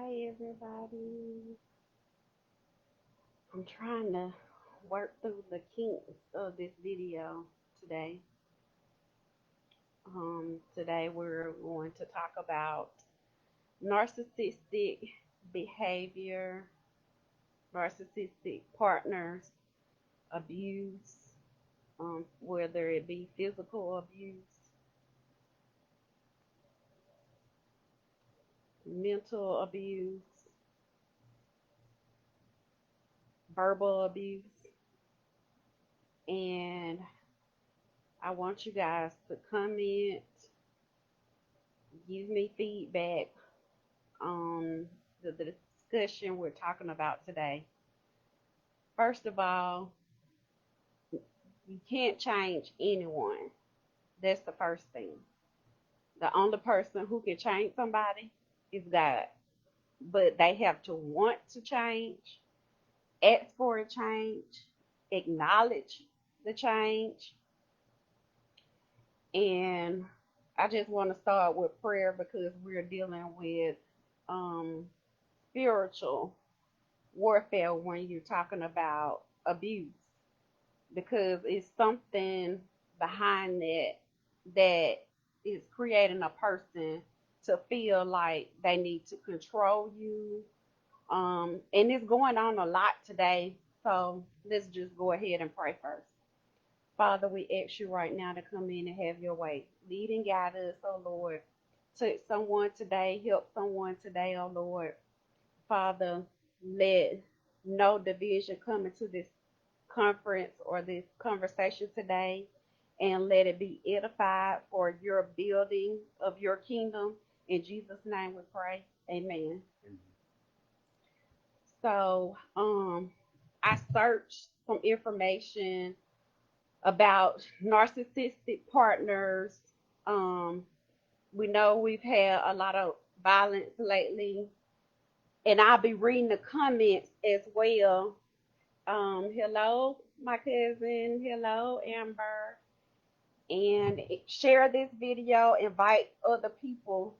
Hi everybody. I'm trying to work through the kinks of this video today. Today we're going to talk about narcissistic behavior, narcissistic partners, abuse, whether it be physical abuse, mental abuse, verbal abuse, and I want you guys to comment, give me feedback on the discussion we're talking about today. First of all, you can't change anyone. That's the first thing. The only person who can change somebody is God. But they have to want to change, ask for a change, acknowledge the change. And I just want to start with prayer because we're dealing with um, spiritual warfare when you're talking about abuse, because it's something behind that is creating a person to feel like they need to control you. And it's going on a lot today. So let's just go ahead and pray first. Father, we ask you right now to come in and have your way. Lead and guide us, oh Lord. Touch someone today, help someone today, oh Lord. Father, let no division come into this conference or this conversation today, and let it be edified for your building of your kingdom. In Jesus' name we pray. Amen. So, I searched some information about narcissistic partners. Um, we know we've had a lot of violence lately, and I'll be reading the comments as well. Hello, my cousin. Hello, Amber. And share this video. Invite other people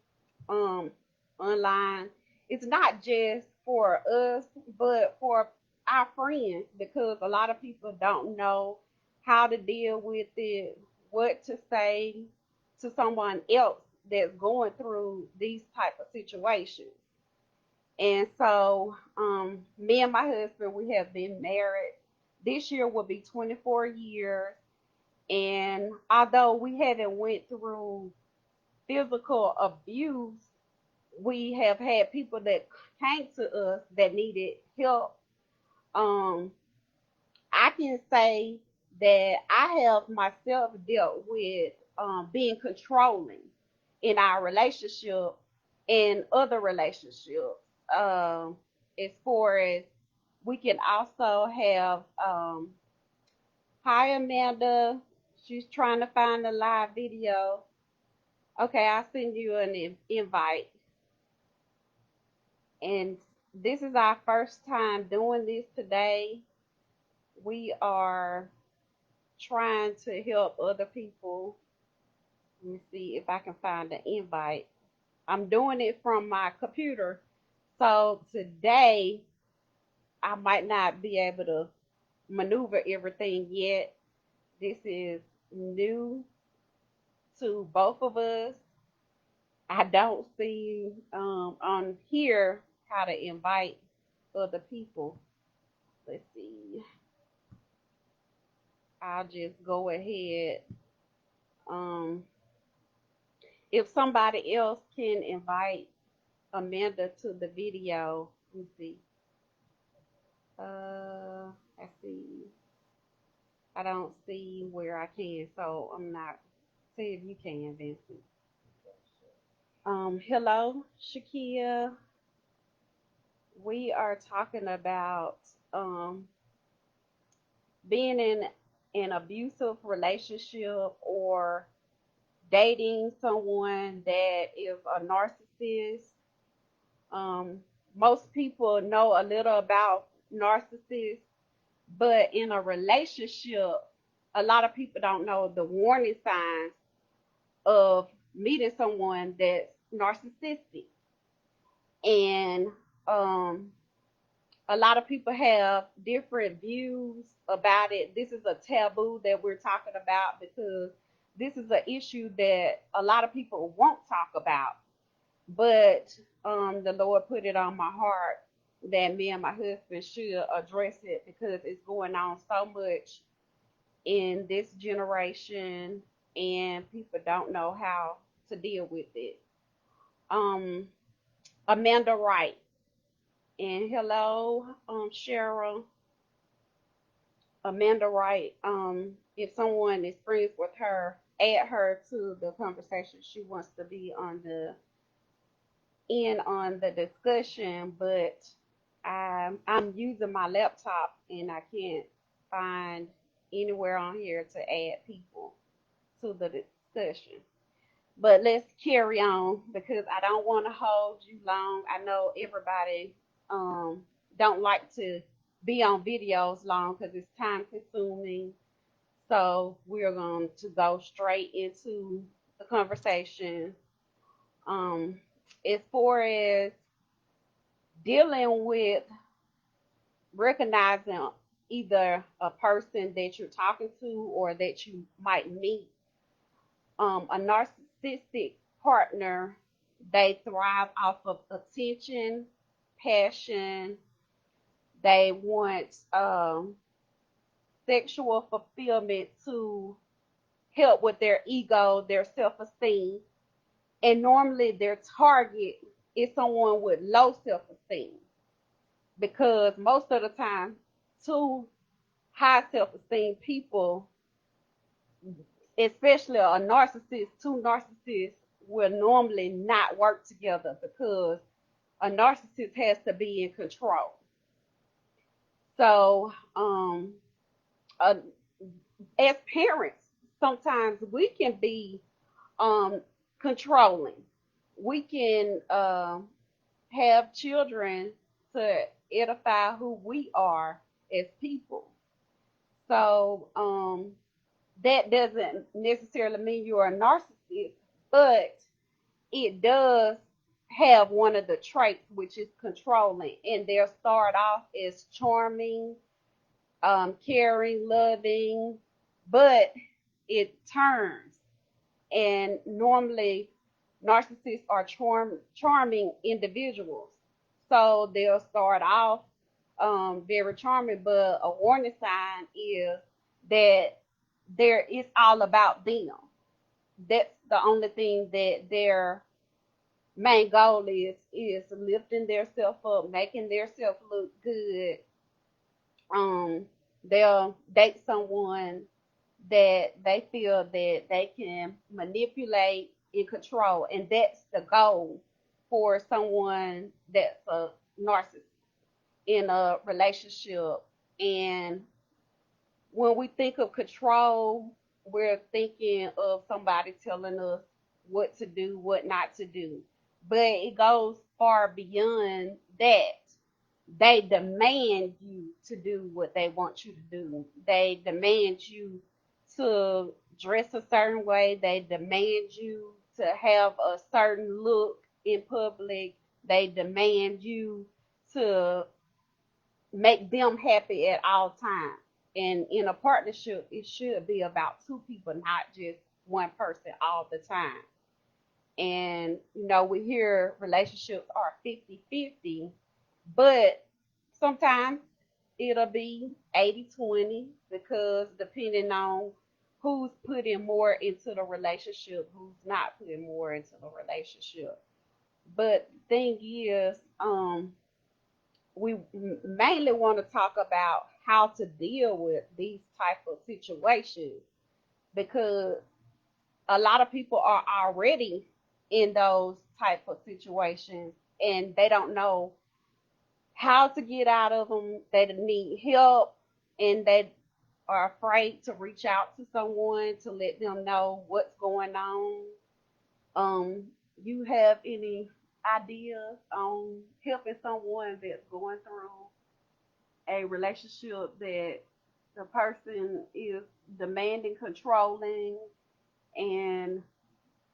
um, online. It's not just for us, but for our friends, because a lot of people don't know how to deal with it, what to say to someone else that's going through these type of situations. And so, me and my husband, we have been married. This year will be 24 years. And although we haven't went through physical abuse, we have had people that came to us that needed help. Um, I can say that I have myself dealt with being controlling in our relationship and other relationships. Um, as far as we can also have, hi Amanda, she's trying to find a live video. Okay, I'll send you an invite. And this is our first time doing this today. We are trying to help other people. Let me see if I can find the invite. I'm doing it from my computer. So today I might not be able to maneuver everything yet. This is new to both of us. I don't see on here how to invite other people. Let's see. I'll just go ahead. Um, if somebody else can invite Amanda to the video, let me see. I see. I don't see where I can, so I'm not. See if you can, Vincent. Hello, Shakia. We are talking about um being in an abusive relationship or dating someone that is a narcissist. Um, Most people know a little about narcissists, but in a relationship, a lot of people don't know the warning signs of meeting someone that's narcissistic. And a lot of people have different views about it. This is a taboo that we're talking about because this is an issue that a lot of people won't talk about. But the Lord put it on my heart that me and my husband should address it because it's going on so much in this generation and people don't know how to deal with it. Um, Amanda Wright. And hello, Cheryl. Amanda Wright. If someone is friends with her, add her to the conversation. She wants to be on the discussion, but I'm using my laptop and I can't find anywhere on here to add people to the discussion. But let's carry on because I don't want to hold you long. I know everybody don't like to be on videos long because it's time consuming. So we're going to go straight into the conversation. Um, as far as dealing with recognizing either a person that you're talking to or that you might meet, a narcissistic partner, they thrive off of attention, passion. They want sexual fulfillment to help with their ego, their self-esteem. And normally their target is someone with low self-esteem because most of the time, two high self-esteem people, especially a narcissist, two narcissists will normally not work together because a narcissist has to be in control. So, uh, as parents, sometimes we can be controlling. We can have children to edify who we are as people. So that doesn't necessarily mean you're a narcissist, but it does have one of the traits, which is controlling. And they'll start off as charming, caring, loving, but it turns. And normally, narcissists are charming individuals. So they'll start off very charming, but a warning sign is that it's all about them. That's the only thing that their main goal is lifting their self up, making their self look good. They'll date someone that they feel that they can manipulate and control, and that's the goal for someone that's a narcissist in a relationship. And when we think of control, we're thinking of somebody telling us what to do, what not to do. But it goes far beyond that. They demand you to do what they want you to do. They demand you to dress a certain way. They demand you to have a certain look in public. They demand you to make them happy at all times. And in a partnership, it should be about two people, not just one person all the time. And, we hear relationships are 50-50, but sometimes it'll be 80-20 because depending on who's putting more into the relationship, who's not putting more into the relationship. But the thing is, we mainly want to talk about how to deal with these type of situations because a lot of people are already in those type of situations and they don't know how to get out of them. They need help and they are afraid to reach out to someone to let them know what's going on. You have any ideas on helping someone that's going through a relationship that the person is demanding, controlling, and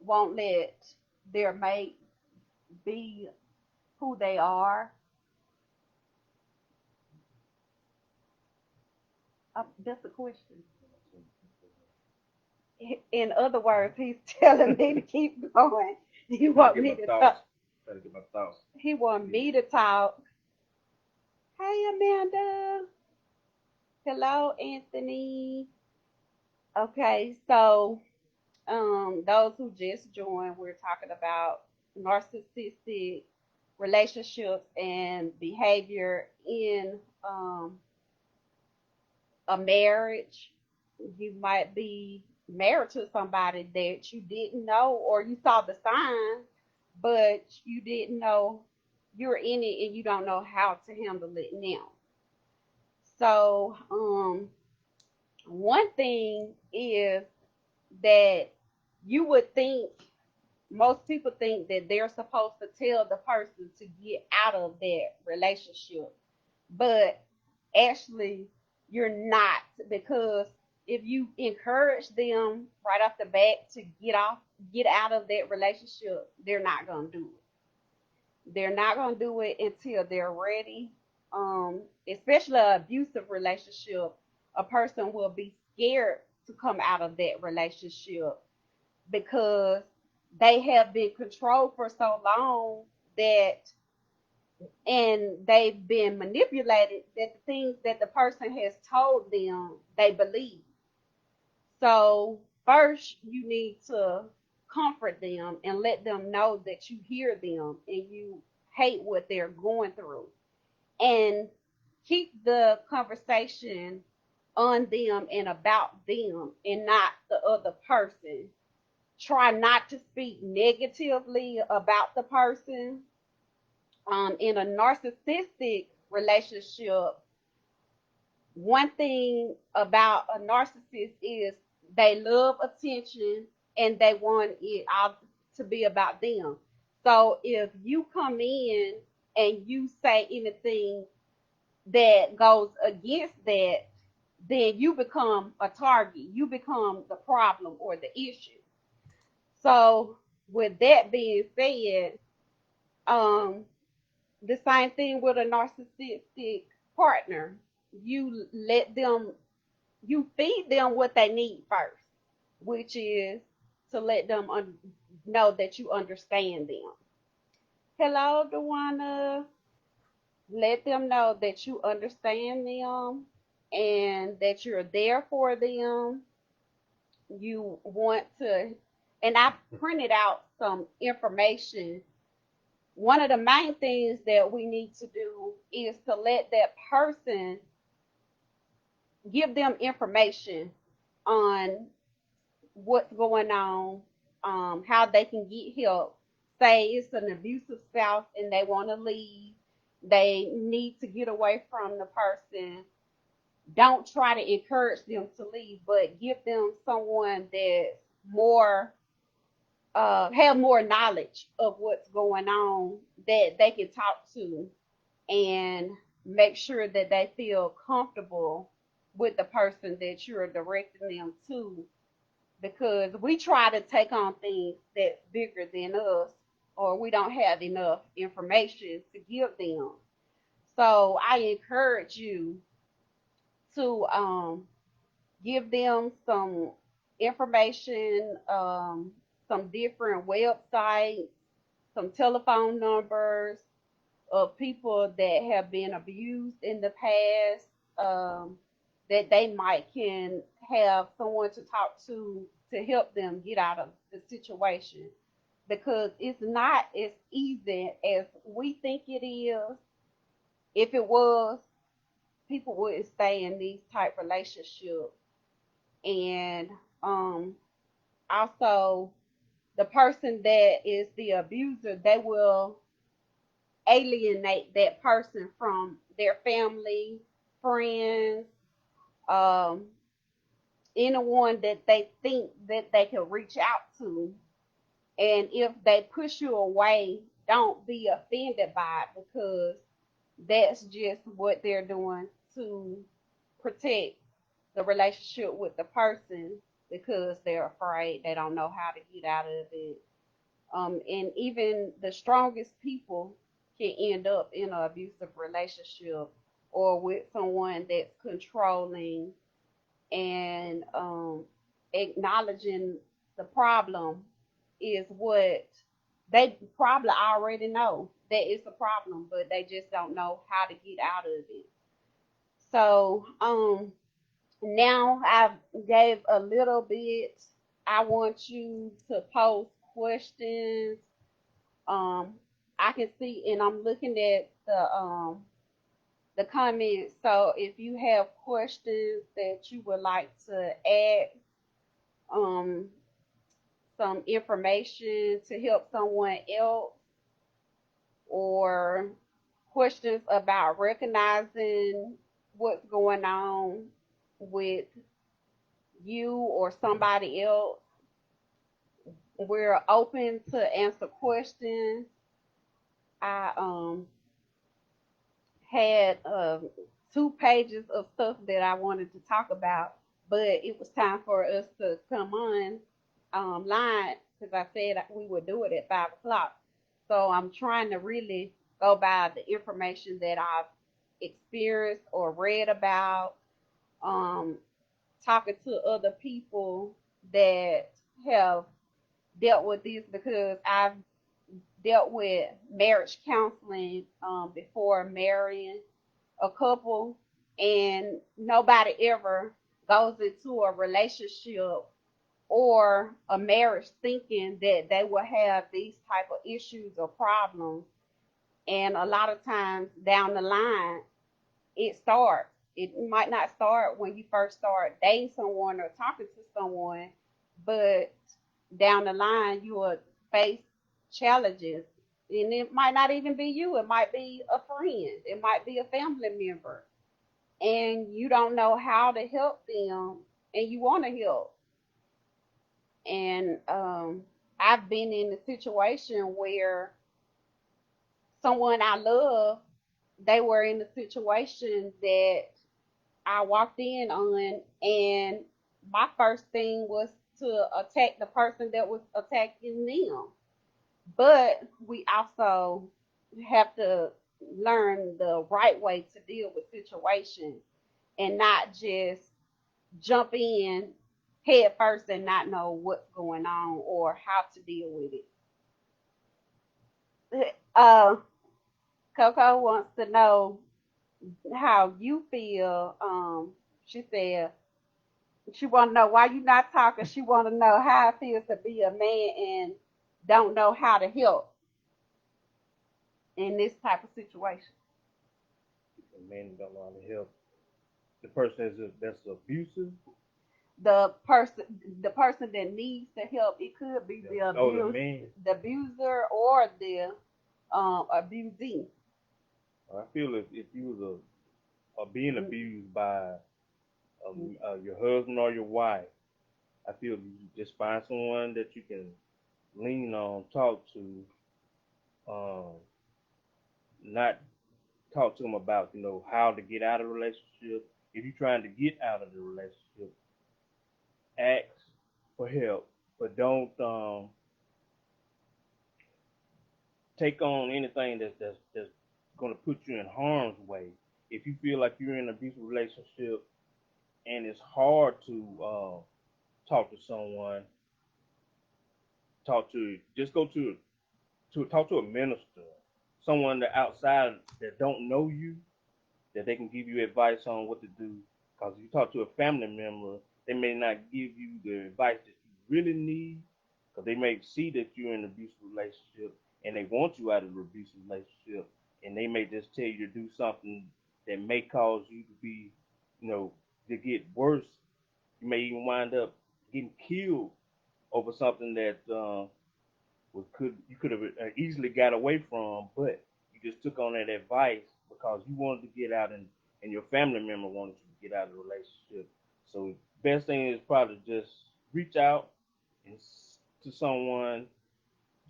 won't let their mate be who they are. That's a question. In other words, he's telling me to keep going. He want me to talk. Try to get my thoughts. He want me to talk. Hey, Amanda. Hello, Anthony. Okay, so those who just joined, we're talking about narcissistic relationships and behavior in a marriage. You might be married to somebody that you didn't know, or you saw the signs, but you didn't know you're in it and you don't know how to handle it now. So, one thing is that you would think, most people think that they're supposed to tell the person to get out of that relationship, but actually you're not, because if you encourage them right off the bat to get out of that relationship, they're not going to do it. They're not going to do it until they're ready. Especially an abusive relationship, a person will be scared to come out of that relationship because they have been controlled for so long that, and they've been manipulated, that the things that the person has told them they believe. So first you need to comfort them and let them know that you hear them and you hate what they're going through, and keep the conversation on them and about them and not the other person. Try not to speak negatively about the person. In a narcissistic relationship, one thing about a narcissist is they love attention and they want it all to be about them. So if you come in and you say anything that goes against that, then you become a target. You become the problem or the issue. So with that being said, um, the same thing with a narcissistic partner. You let them, you feed them what they need first, which is to let them know that you understand them. Hello, Dewana. Let them know that you understand them and that you're there for them. You want to, and I printed out some information. One of the main things that we need to do is to let that person, give them information on what's going on, how they can get help. Say it's an abusive spouse and they want to leave, they need to get away from the person. Don't try to encourage them to leave, but give them someone that's more, have more knowledge of what's going on that they can talk to, and make sure that they feel comfortable with the person that you're directing them to, because we try to take on things that's bigger than us, or we don't have enough information to give them. So I encourage you to give them some information, some different websites, some telephone numbers of people that have been abused in the past, that they might can have someone to talk to help them get out of the situation, because it's not as easy as we think it is. If it was, people wouldn't stay in these type relationships. And also, the person that is the abuser, they will alienate that person from their family, friends, um, anyone that they think that they can reach out to. And if they push you away, don't be offended by it, because that's just what they're doing to protect the relationship with the person, because they're afraid, they don't know how to get out of it. And even the strongest people can end up in an abusive relationship or with someone that's controlling and acknowledging the problem is what they probably already know that it's a problem, but they just don't know how to get out of it. So now I've gave a little bit. I want you to post questions. Um, I can see, and I'm looking at the comments. So if you have questions that you would like to add, um, some information to help someone else, or questions about recognizing what's going on with you or somebody else, we're open to answer questions. I had 2 pages of stuff that I wanted to talk about, but it was time for us to come on line because I said we would do it at 5 o'clock. So I'm trying to really go by the information that I've experienced or read about, um, talking to other people that have dealt with this because I've dealt with marriage counseling before marrying a couple, and nobody ever goes into a relationship or a marriage thinking that they will have these type of issues or problems. And a lot of times down the line, it starts. It might not start when you first start dating someone or talking to someone, but down the line you will face challenges. And it might not even be you, it might be a friend, it might be a family member, and you don't know how to help them and you want to help. And I've been in a situation where someone I love, they were in a situation that I walked in on, and my first thing was to attack the person that was attacking them. But we also have to learn the right way to deal with situations and not just jump in head first and not know what's going on or how to deal with it. Coco wants to know how you feel. She said she want to know why you not talking. She want to know how it feels to be a man and don't know how to help in this type of situation. The man don't know how to help. The person that's abusive. The the person that needs the help. It could be the abuser or the abusee. I feel if you was being abused by your husband or your wife, I feel you just find someone that you can lean on, talk to, um, not talk to them about how to get out of a relationship. If you're trying to get out of the relationship, ask for help, but don't take on anything that's going to put you in harm's way. If you feel like you're in an abusive relationship and it's hard to talk to someone, just go to talk to a minister, someone that outside that don't know you, that they can give you advice on what to do. Because if you talk to a family member, they may not give you the advice that you really need, because they may see that you're in an abusive relationship and they want you out of the abusive relationship, and they may just tell you to do something that may cause you to be, to get worse. You may even wind up getting killed over something that you could have easily got away from, but you just took on that advice because you wanted to get out, and your family member wanted you to get out of the relationship. So best thing is probably just reach out and to someone,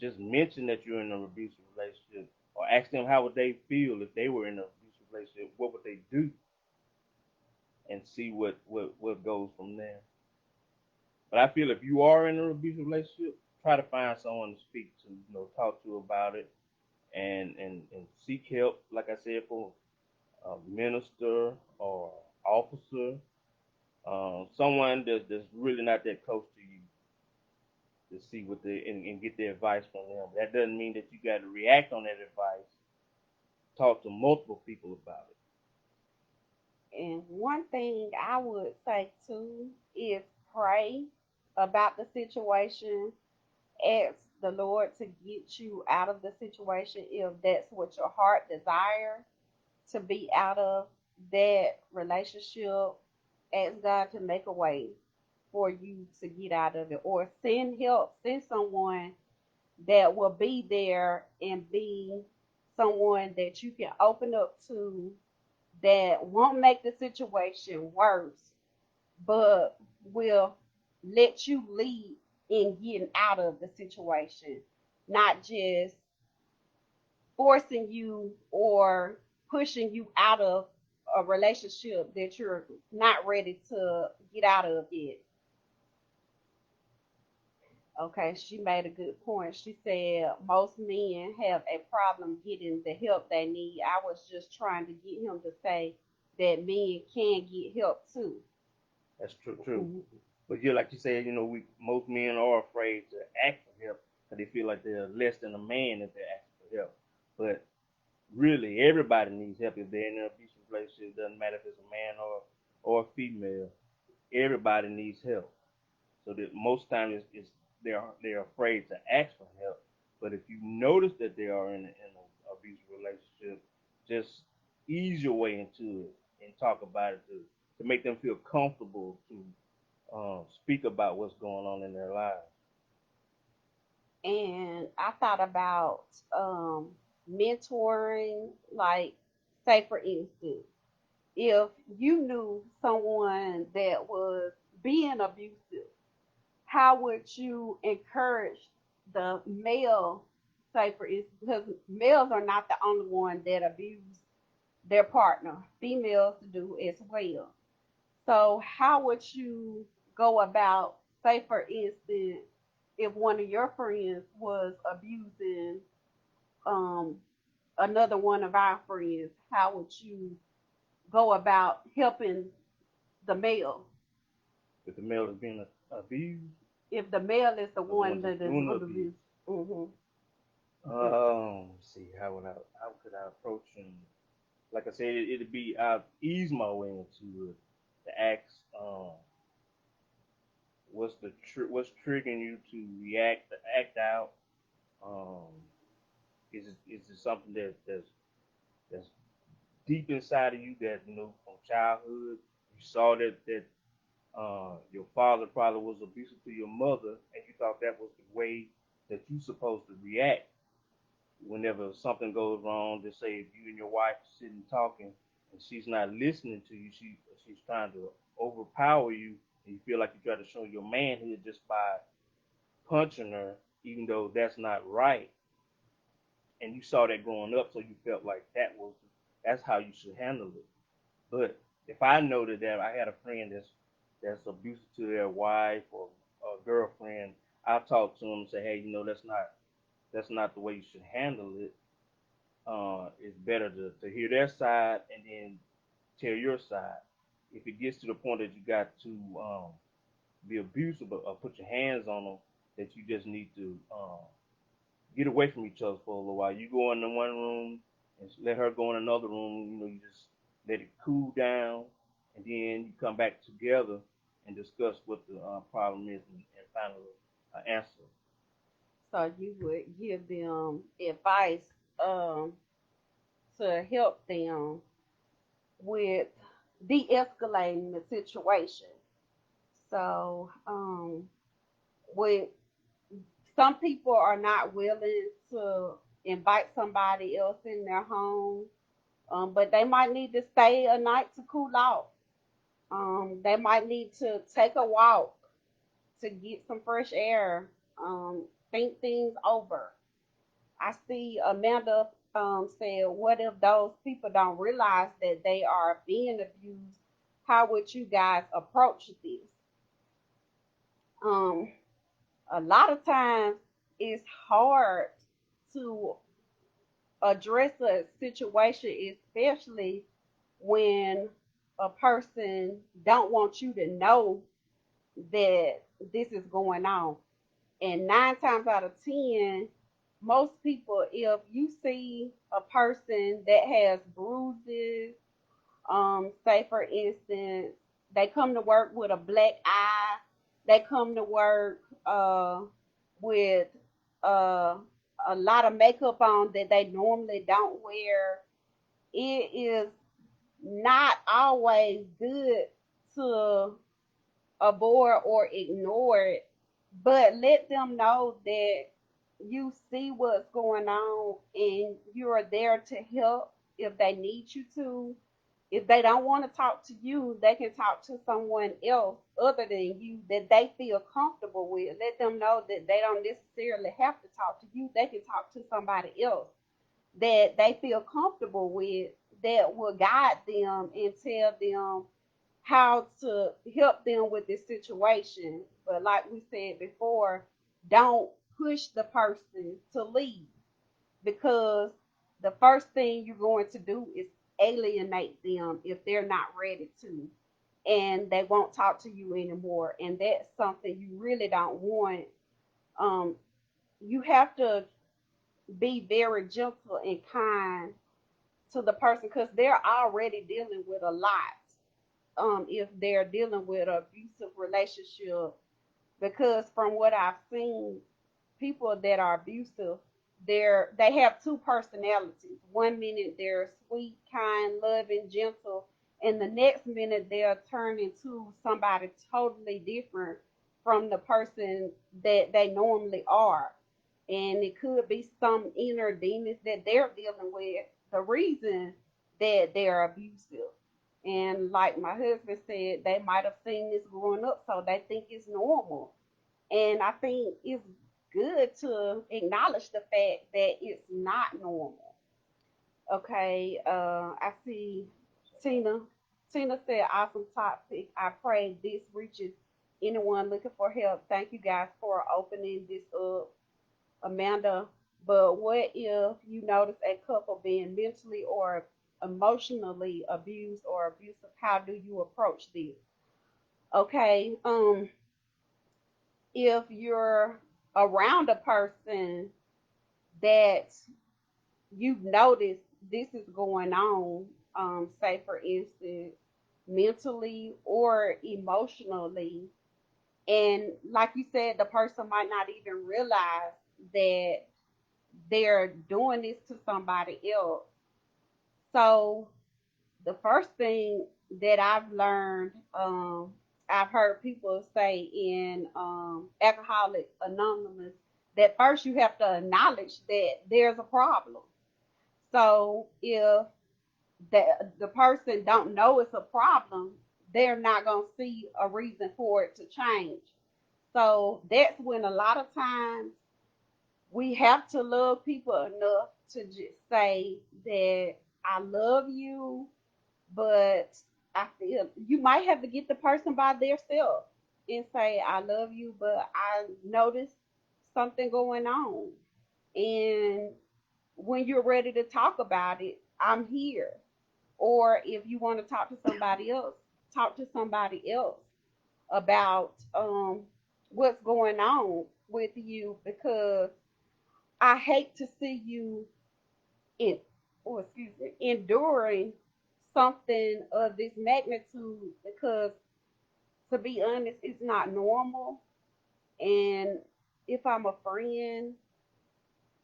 just mention that you're in an abusive relationship, or ask them how would they feel if they were in an abusive relationship, what would they do, and see what goes from there. But I feel if you are in an abusive relationship, try to find someone to speak to, talk to about it, and seek help, like I said, for a minister or officer, someone that's really not that close to you, to see what and get the advice from them. That doesn't mean that you got to react on that advice. Talk to multiple people about And one thing I would say too is pray about the situation. Ask the Lord to get you out of the situation if that's what your heart desires to be out of that relationship. Ask God to make a way for you to get out of it, or send help, send someone that will be there and be someone that you can open up to, that won't make the situation worse, but will let you lead in getting out of the situation, not just forcing you or pushing you out of a relationship that you're not ready to get out of yet. Okay, she made a good point. She said most men have a problem getting the help they need. I was just trying to get him to say that men can get help too. it. That's true. Mhm. But yeah, like you said, we most men are afraid to ask for help because they feel like they're less than a man if they ask for help. But really, everybody needs help if they're in an abusive relationship. It doesn't matter if it's a man or a female. Everybody needs help. So that most times it's they're afraid to ask for help. But if you notice that they are in an abusive relationship, just ease your way into it and talk about it to make them feel comfortable to speak about what's going on in their lives. And I thought about mentoring, like, say for instance, if you knew someone that was being abusive, how would you encourage the male, say for instance, because males are not the only one that abuse their partner, females do as well. So how would you go about, say for instance, if one of your friends was abusing um, another one of our friends, how would you go about helping the male? If the male is being abused, If the male is the or the one ones that that's is doing the abuse, abused. Hmm. let's see how could I approach him? Like I said, it'd be I ease my way into it to ask what's triggering you to react, to act out. Um, is it something that's deep inside of you that from childhood you saw that your father probably was abusive to your mother, and you thought that was the way that you supposed to react whenever something goes wrong. Just say if you and your wife are sitting talking and she's not listening to you, she's trying to overpower you, and you feel like you try to show your manhood just by punching her, even though that's not right. And you saw that growing up, so you felt like that's how you should handle it. But if I noted that I had a friend that's abusive to their wife or a girlfriend, I talk to them and say, hey, that's not the way you should handle it. It's better to hear their side and then tell your side. If it gets to the point that you got to be abusive or put your hands on them, that you just need to get away from each other for a little while. You go into one room and let her go in another room. You just let it cool down, and then you come back together and discuss what the problem is and find an answer. So you would give them advice um, to help them with de-escalating the situation. So with some people are not willing to invite somebody else in their home, but they might need to stay a night to cool off. They might need to take a walk to get some fresh air, think things over. I see Amanda said, what if those people don't realize that they are being abused? How would you guys approach this? Um, a lot of times it's hard to address a situation, especially when a person don't want you to know that this is going on. And 9 times out of 10, most people, if you see a person that has bruises, say for instance, they come to work with a black eye, they come to work with uh, a lot of makeup on that they normally don't wear, it is not always good to avoid or ignore it, but let them know that you see what's going on and you're there to help if they need you to. If they don't want to talk to you, they can talk to someone else other than you that they feel comfortable with. Let them know that they don't necessarily have to talk to you. They can talk to somebody else that they feel comfortable with that will guide them and tell them how to help them with this situation. But like we said before, don't push the person to leave, because the first thing you're going to do is alienate them if they're not ready to, and they won't talk to you anymore. And that's something you really don't want. Um, you have to be very gentle and kind to the person because they're already dealing with a lot. If they're dealing with an abusive relationship, because from what I've seen, people that are abusive, they have two personalities. One minute they're sweet, kind, loving, gentle, and the next minute they'll turn into somebody totally different from the person that they normally are. And it could be some inner demons that they're dealing with, the reason that they're abusive. And like my husband said, they might have seen this growing up, so they think it's normal. And I think it's good to acknowledge the fact that it's not normal. Okay, I see Tina. Tina said, awesome topic. I pray this reaches anyone looking for help. Thank you guys for opening this up, Amanda. But what if you notice a couple being mentally or emotionally abused or abusive? How do you approach this? Okay, if you're around a person that you've noticed this is going on, say for instance, mentally or emotionally, and like you said, the person might not even realize that they're doing this to somebody else. So the first thing that I've learned, I've heard people say in Alcoholics Anonymous, that first you have to acknowledge that there's a problem. So if the person don't know it's a problem, they're not going to see a reason for it to change. So that's when a lot of times we have to love people enough to just say that I love you, but I feel you might have to get the person by themselves and say, I love you, but I noticed something going on. And when you're ready to talk about it, I'm here. Or if you want to talk to somebody else about what's going on with you, because I hate to see you in, or excuse me, enduring something of this magnitude, because to be honest, it's not normal. And if I'm a friend,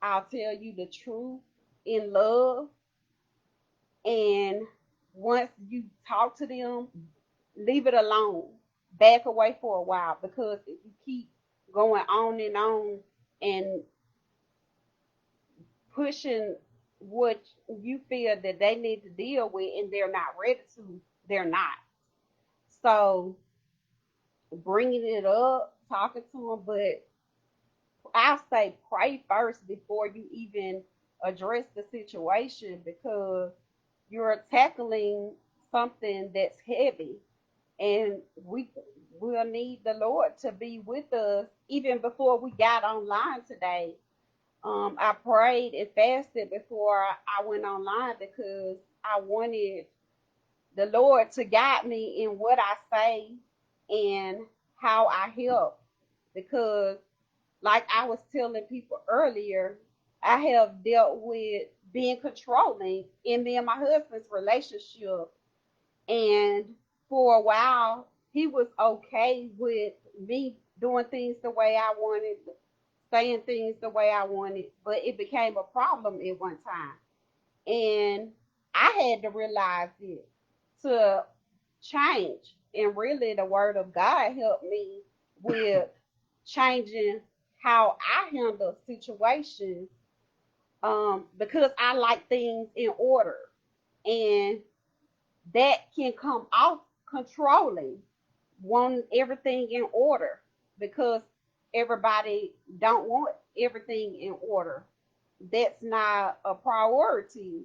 I'll tell you the truth in love. And once you talk to them, leave it alone. Back away for a while, because if you keep going on and pushing what you feel that they need to deal with and they're not ready to, they're not. So bringing it up, talking to them, but I say pray first before you even address the situation, because you're tackling something that's heavy, and we will need the Lord to be with us. Even before we got online today, I prayed and fasted before I went online because I wanted the Lord to guide me in what I say and how I help. Because, like I was telling people earlier, I have dealt with being controlling in me and my husband's relationship. And for a while, he was okay with me doing things the way I wanted, saying things the way I wanted, but it became a problem at one time. And I had to realize it to change. And really, the word of God helped me with changing how I handle situations, because I like things in order. And that can come off controlling, wanting everything in order, because everybody don't want everything in order. That's not a priority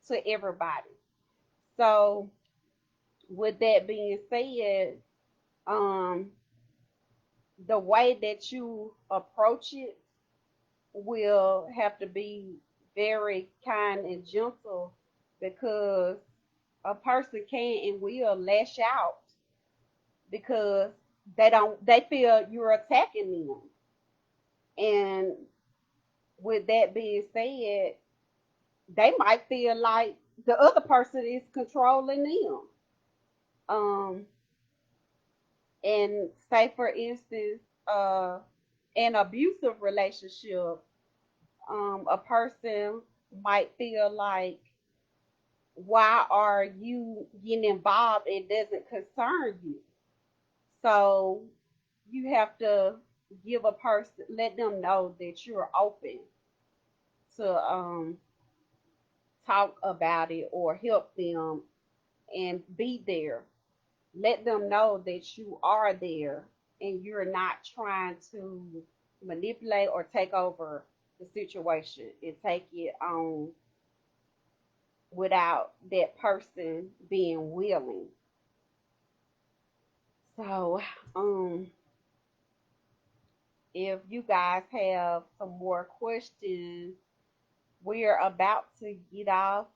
to everybody. So with that being said, um, the way that you approach it will have to be very kind and gentle, because a person can and will lash out because they feel you're attacking them. And with that being said, they might feel like the other person is controlling them. Um, and say for instance, an abusive relationship, a person might feel like, why are you getting involved? It doesn't concern you. So you have to give a person, let them know that you're open to talk about it or help them and be there. Let them know that you are there and you're not trying to manipulate or take over the situation and take it on without that person being willing. So, if you guys have some more questions, we're about to get off.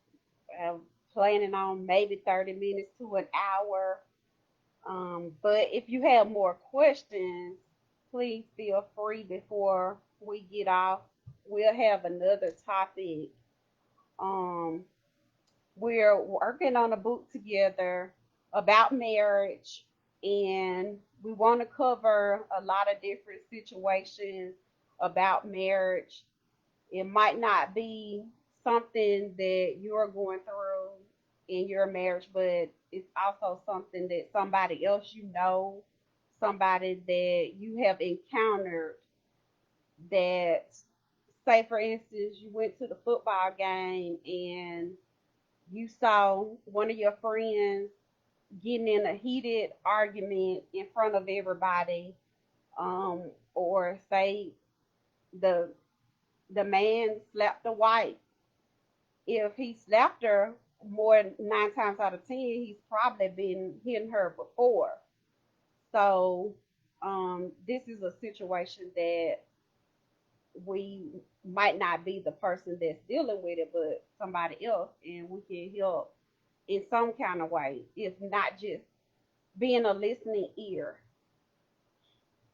I'm planning on maybe 30 minutes to an hour. But if you have more questions, please feel free before we get off. We'll have another topic. Um, we're working on a book together about marriage, and we want to cover a lot of different situations about marriage. It might not be something that you're going through in your marriage, but it's also something that somebody else somebody that you have encountered, that, say for instance, you went to the football game and you saw one of your friends getting in a heated argument in front of everybody, or say the the man slapped the wife. If he slapped her more 9 times out of 10, he's probably been hitting her before. So this is a situation that we might not be the person that's dealing with it, but somebody else, and we can help in some kind of way. If not just being a listening ear.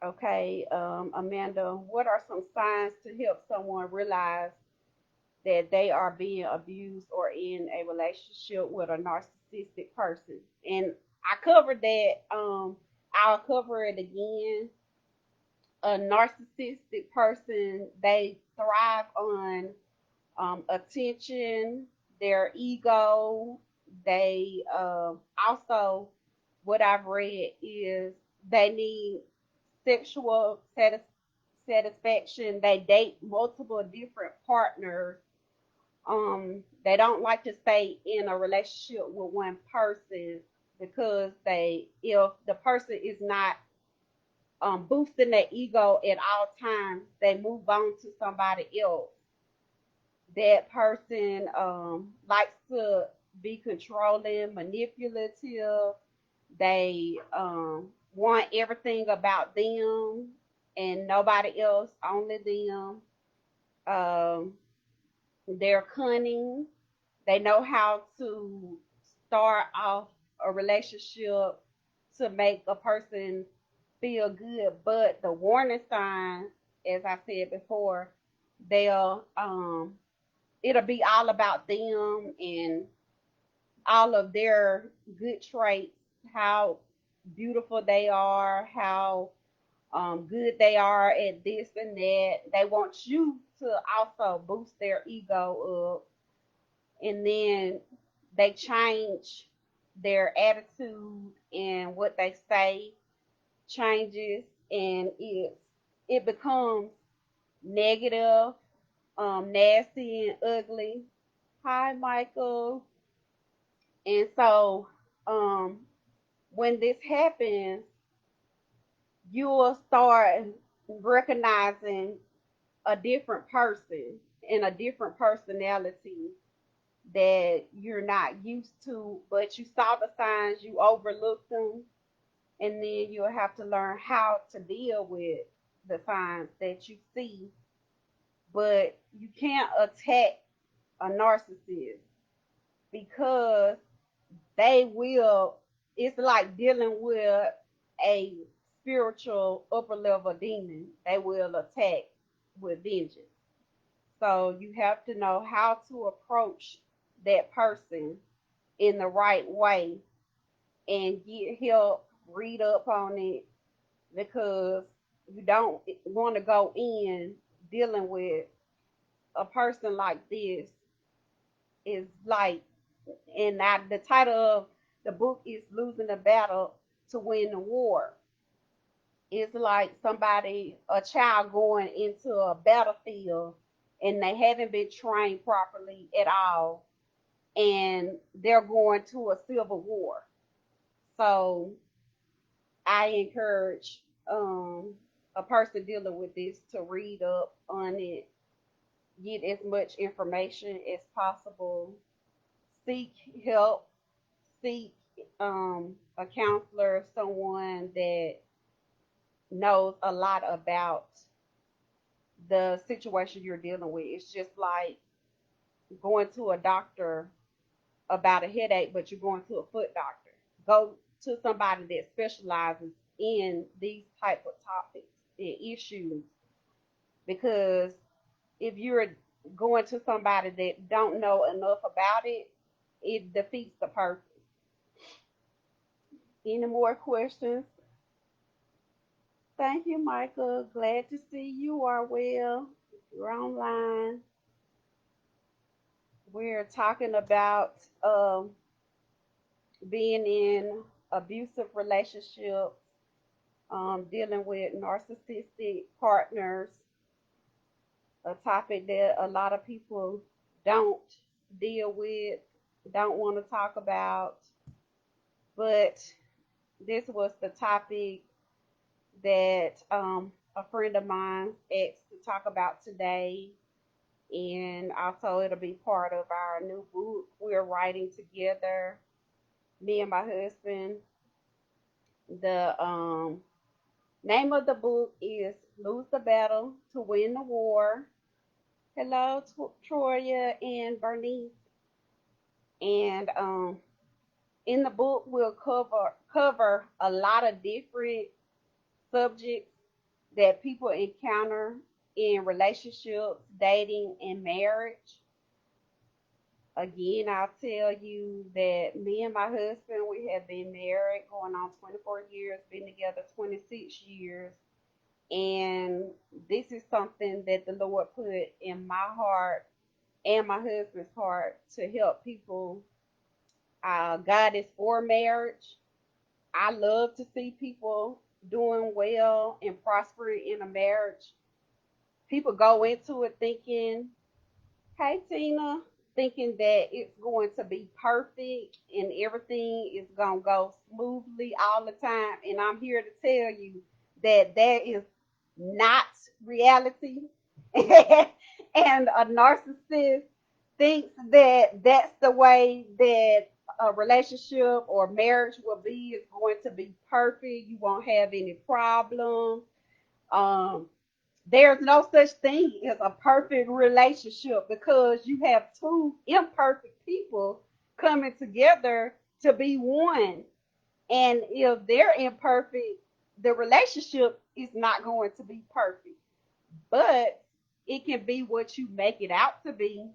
Okay, Amanda, what are some signs to help someone realize that they are being abused or in a relationship with a narcissistic person? And I covered that. I'll cover it again. A narcissistic person, they thrive on attention, their ego. They also, what I've read is they need sexual satisfaction. They date multiple different partners. They don't like to stay in a relationship with one person, because if the person is not boosting their ego at all times, they move on to somebody else. That person likes to be controlling, manipulative. They want everything about them and nobody else, only them. Um, they're cunning. They know how to start off a relationship to make a person feel good. But the warning signs, as I said before, they'll it'll be all about them and all of their good traits, how beautiful they are, how good they are at this and that. They want you to also boost their ego up, and then they change their attitude and what they say changes, and it becomes negative, nasty, and ugly. Hi, Michael. And so, um, when this happens, you will start recognizing a different person and a different personality that you're not used to, but you saw the signs, you overlooked them, and then you'll have to learn how to deal with the signs that you see. But you can't attack a narcissist because they will, it's like dealing with a spiritual upper level demon. They will attack with vengeance. So you have to know how to approach that person in the right way and get help, read up on it, because you don't want to go in dealing with a person like this. Is like, and the title of the book is Losing the Battle to Win the War. It's like somebody, a child going into a battlefield and they haven't been trained properly at all, and they're going to a civil war. So I encourage a person dealing with this to read up on it, get as much information as possible, seek help, seek a counselor, someone that knows a lot about the situation you're dealing with. It's just like going to a doctor about a headache, but you're going to a foot doctor. Go to somebody that specializes in these type of topics and issues, because if you're going to somebody that don't know enough about it, it defeats the purpose. Any more questions? Thank you, Michael. Glad to see you are well. You're online. We're talking about being in abusive relationships, dealing with narcissistic partners, a topic that a lot of people don't deal with, don't want to talk about. But this was the topic that a friend of mine asked to talk about today. And also, it'll be part of our new book we're writing together, me and my husband. The name of the book is Lose the Battle to Win the War. Hello, Troya and Bernice. And in the book, we'll cover a lot of different subjects that people encounter in relationships, dating, and marriage. Again, I'll tell you that me and my husband, we have been married going on 24 years, been together 26 years. And this is something that the Lord put in my heart and my husband's heart to help people. God is for marriage. I love to see people doing well and prospering in a marriage. People go into it thinking, hey, Tina, thinking that it's going to be perfect and everything is going to go smoothly all the time. And I'm here to tell you that that is not reality. And a narcissist thinks that that's the way that a relationship or marriage will be. It's going to be perfect. You won't have any problems. Um, there's no such thing as a perfect relationship because you have two imperfect people coming together to be one. And if they're imperfect, the relationship is not going to be perfect. But it can be what you make it out to be.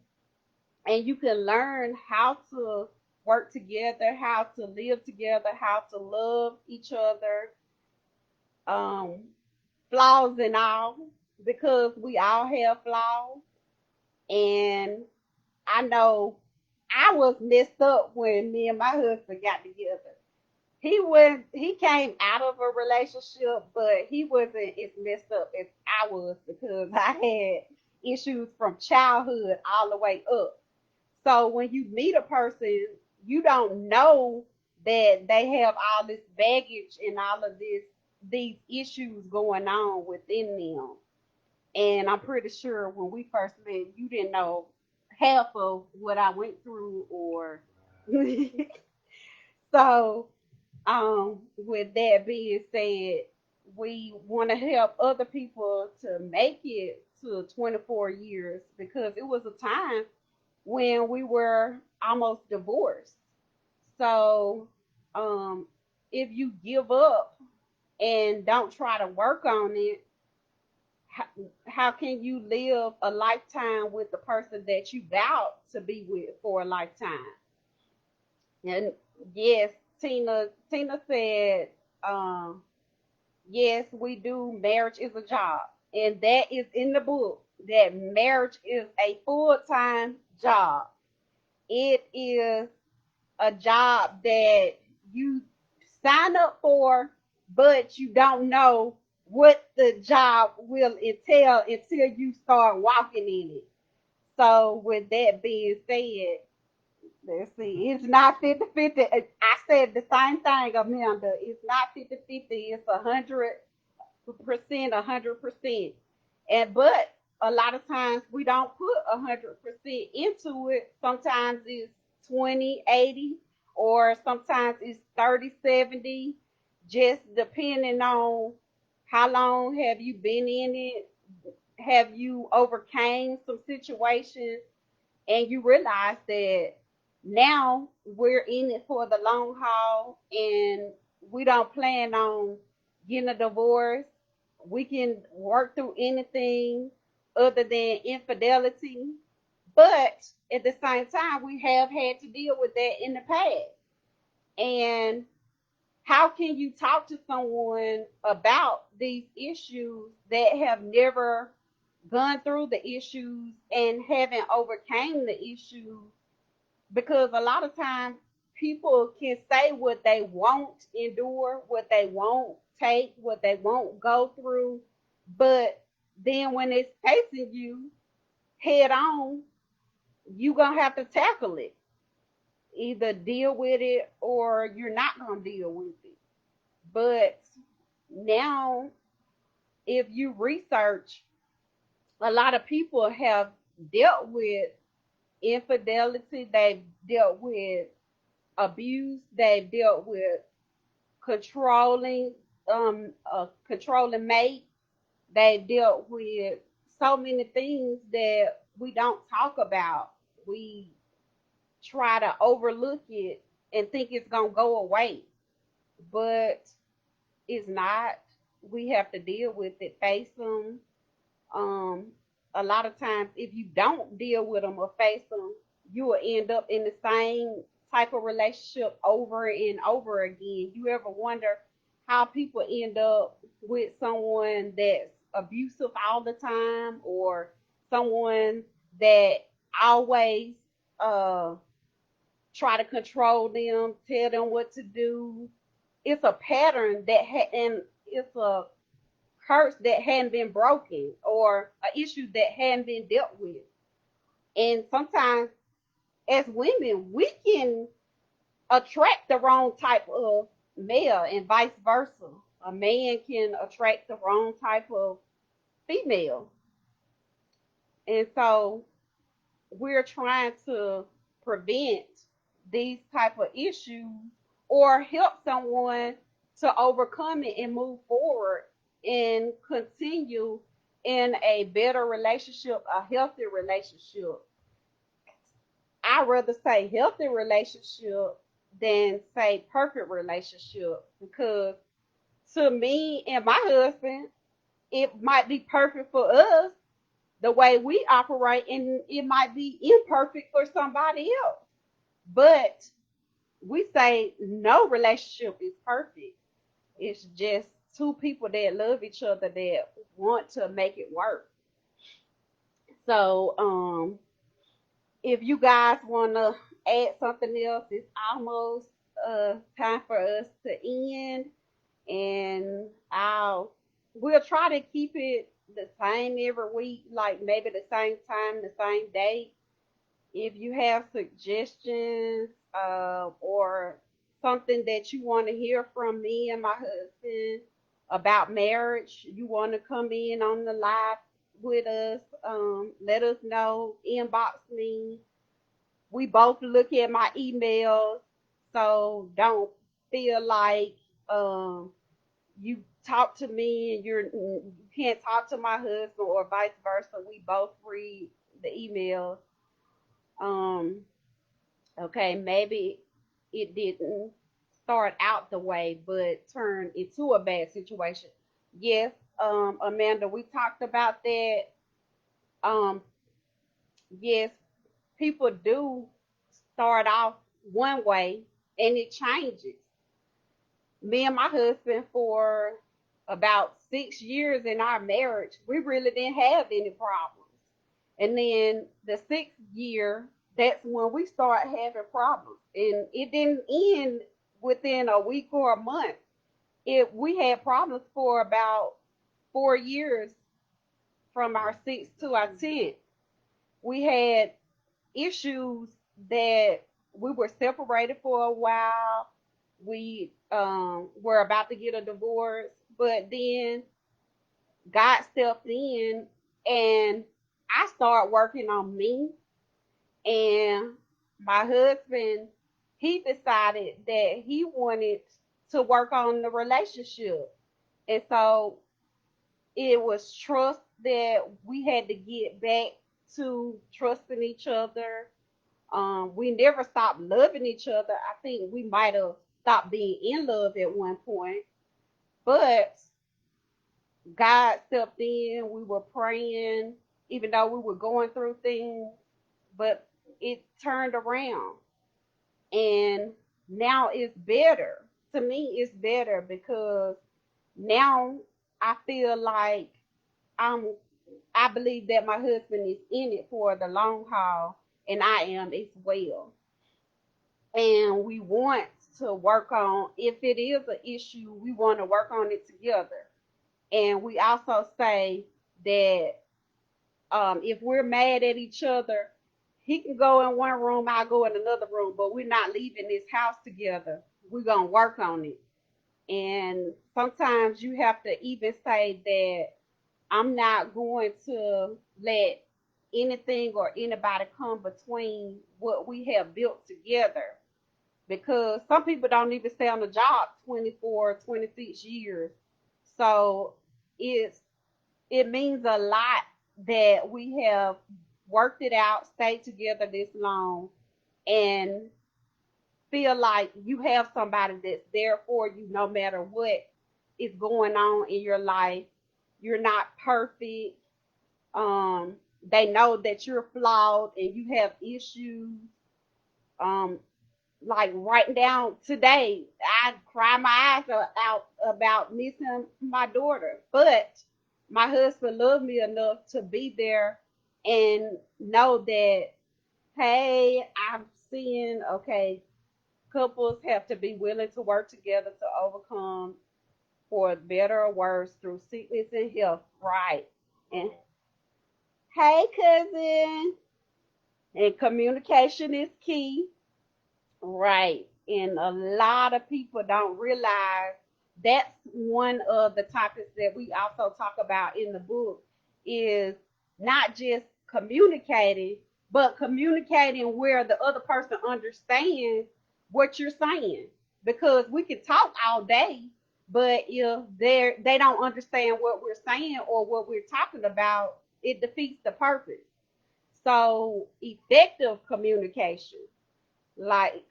And you can learn how to work together, how to live together, how to love each other, um, flaws and all, because we all have flaws. And I know I was messed up when me and my husband got together. He came out of a relationship, but he wasn't as messed up as I was because I had issues from childhood all the way up. So when you meet a person, you don't know that they have all this baggage and all of these issues going on within them. And I'm pretty sure when we first met, you didn't know half of what I went through or so with that being said, we want to help other people to make it to 24 years because it was a time when we were almost divorced. So, um, if you give up and don't try to work on it, how, how can you live a lifetime with the person that you vowed to be with for a lifetime? And yes, Tina said, um, yes, we do. Marriage is a job, and that is in the book. That marriage is a full time job. It is a job that you sign up for, but you don't know what the job will entail until you start walking in it. So, with that being said, let's see, it's not 50-50. I said the same thing, Amanda. It's not 50-50. It's 100%, 100%. And but a lot of times we don't put 100% into it. Sometimes it's 20-80, or sometimes it's 30-70, just depending on how long have you been in it. Have you overcame some situations and you realize that now we're in it for the long haul and we don't plan on getting a divorce. We can work through anything other than infidelity. But at the same time, we have had to deal with that in the past. And how can you talk to someone about these issues that have never gone through the issues and haven't overcame the issues? Because a lot of times people can say what they won't endure, what they won't take, what they won't go through, but then when it's facing you head on, you gonna have to tackle it. Either deal with it or you're not gonna deal with it. But now, if you research, a lot of people have dealt with infidelity, they've dealt with abuse, they've dealt with controlling controlling mate, they've dealt with so many things that we don't talk about. We try to overlook it and think it's gonna go away, but it's not. We have to deal with it, face them. Um, a lot of times, if you don't deal with them or face them, you will end up in the same type of relationship over and over again. You ever wonder how people end up with someone that's abusive all the time, or someone that always uh, try to control them, tell them what to do? It's a pattern and it's a curse that hadn't been broken, or an issue that hadn't been dealt with. And sometimes, as women, we can attract the wrong type of male, and vice versa. A man can attract the wrong type of female. And so we're trying to prevent these type of issues or help someone to overcome it and move forward and continue in a better relationship, a healthy relationship. I'd rather say healthy relationship than say perfect relationship, because to me and my husband, it might be perfect for us the way we operate, and it might be imperfect for somebody else. But we say no relationship is perfect. It's just two people that love each other that want to make it work. So, if you guys want to add something else, it's almost time for us to end, and we'll try to keep it the same every week, like maybe the same time, the same date. If you have suggestions or something that you want to hear from me and my husband about marriage, you want to come in on the live with us, let us know, inbox me. We both look at my emails, so don't feel like you talk to me and you can't talk to my husband or vice versa. We both read the emails. Um, okay, maybe it didn't start out the way, but turned into a bad situation. Yes, Amanda, we talked about that. Um, yes, people do start off one way and it changes. Me and my husband, for about 6 years in our marriage, we really didn't have any problems. And then the 6th year, that's when we start having problems. And it didn't end within a week or a month. We had problems for about 4 years from our sixth to our 10th. We had issues that we were separated for a while. We were about to get a divorce, but then God stepped in and I started working on me, and my husband, he decided that he wanted to work on the relationship. And so it was trust that we had to get back to trusting each other. We never stopped loving each other. I think we might have stopped being in love at one point, but God stepped in. We were praying, even though we were going through things, but it turned around. And now it's better. To me, it's better because now I feel like I'm I believe that my husband is in it for the long haul, and I am as well. And we want to work on, if it is an issue, we want to work on it together. And we also say that if we're mad at each other, he can go in one room, I'll go in another room, but we're not leaving this house together. We're going to work on it. And sometimes you have to even say that I'm not going to let anything or anybody come between what we have built together, because some people don't even stay on the job 24, 26 years. So it's it means a lot that we have worked it out, stayed together this long, and feel like you have somebody that's there for you no matter what is going on in your life. You're not perfect. Um, they know that you're flawed and you have issues. Um, like right now today, I cry my eyes out about missing my daughter, but my husband loved me enough to be there and know that, hey, I'm seeing, okay, couples have to be willing to work together to overcome, for better or worse, through sickness and health, right? And hey, cousin, and communication is key. Right. And a lot of people don't realize that's one of the topics that we also talk about in the book, is not just communicating, but communicating where the other person understands what you're saying. Because we can talk all day, But if they don't understand what we're saying or what we're talking about, it defeats the purpose. So effective communication, like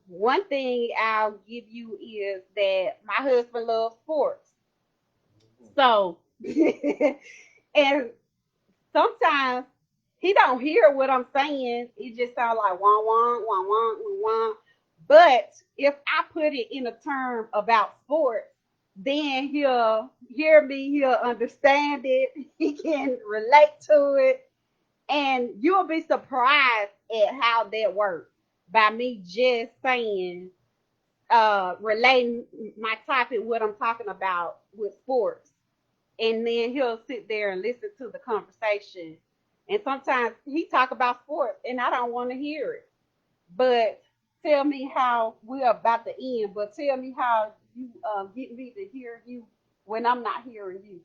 one thing I'll give you is that my husband loves sports. So and sometimes he don't hear what I'm saying. It just sounds like wah wah wah wah wah wah. But if I put it in a term about sports, then he'll hear me, he'll understand it, he can relate to it, and you'll be surprised at how that works by me just saying, relating my topic, what I'm talking about with sports, and then he'll sit there and listen to the conversation. And sometimes he talk about sports, and I don't want to hear it. But tell me how we're about to end. But tell me how you get me to hear you when I'm not hearing you,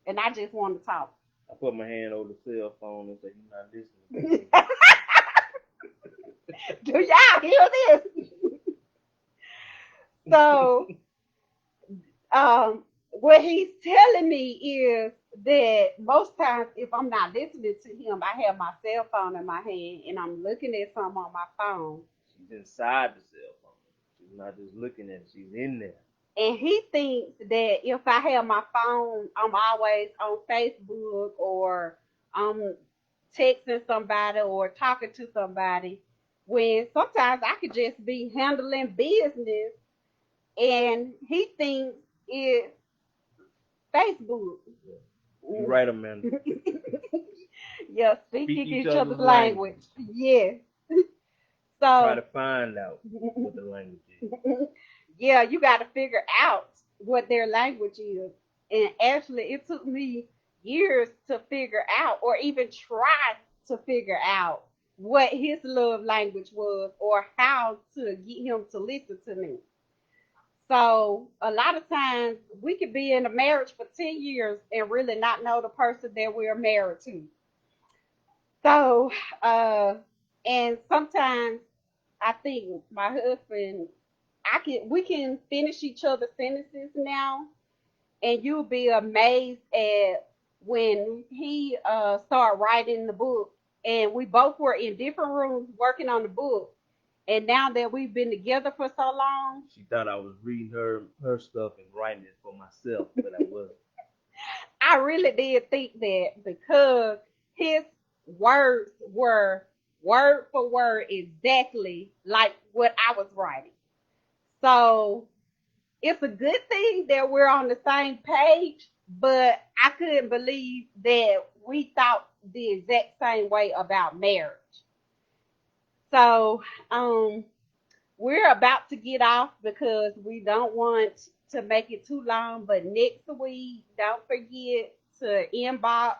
and I just want to talk. I put my hand over the cell phone and say, "You're not listening." Do y'all hear this? So what he's telling me is that most times if I'm not listening to him, I have my cell phone in my hand and I'm looking at something on my phone. She's inside the cell phone. She's not just looking at it. She's in there. And he thinks that if I have my phone, I'm always on Facebook or I'm texting somebody or talking to somebody. When sometimes I could just be handling business, and he thinks it's Facebook. You're right, Amanda. Yeah, Speak speaking each each other's other's language. Yes. Try to So, find out what the language is. yeah, you got to figure out what their language is. And actually, it took me years to figure out, or even try to figure out what his love language was, or how to get him to listen to me. So a lot of times we could be in a marriage for 10 years and really not know the person that we're married to. So, uh, and sometimes I think my husband, we can finish each other's sentences now, and you'll be amazed at when he started writing the book, and we both were in different rooms working on the book. And now that we've been together for so long, She thought I was reading her stuff and writing it for myself, but I wasn't. I really did think that because his words were word for word exactly like what I was writing. So it's a good thing that we're on the same page, but I couldn't believe that we thought the exact same way about marriage. So we're about to get off because we don't want to make it too long. But next week, don't forget to inbox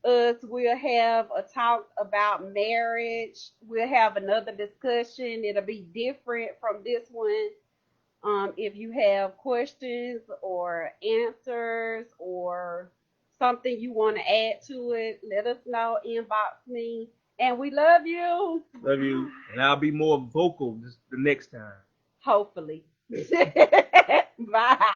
us. We'll have a talk about marriage. We'll have another discussion. It'll be different from this one. If you have questions or answers or something you want to add to it, let us know. Inbox me. And we love you. Love you. And I'll be more vocal the next time. Hopefully. Bye.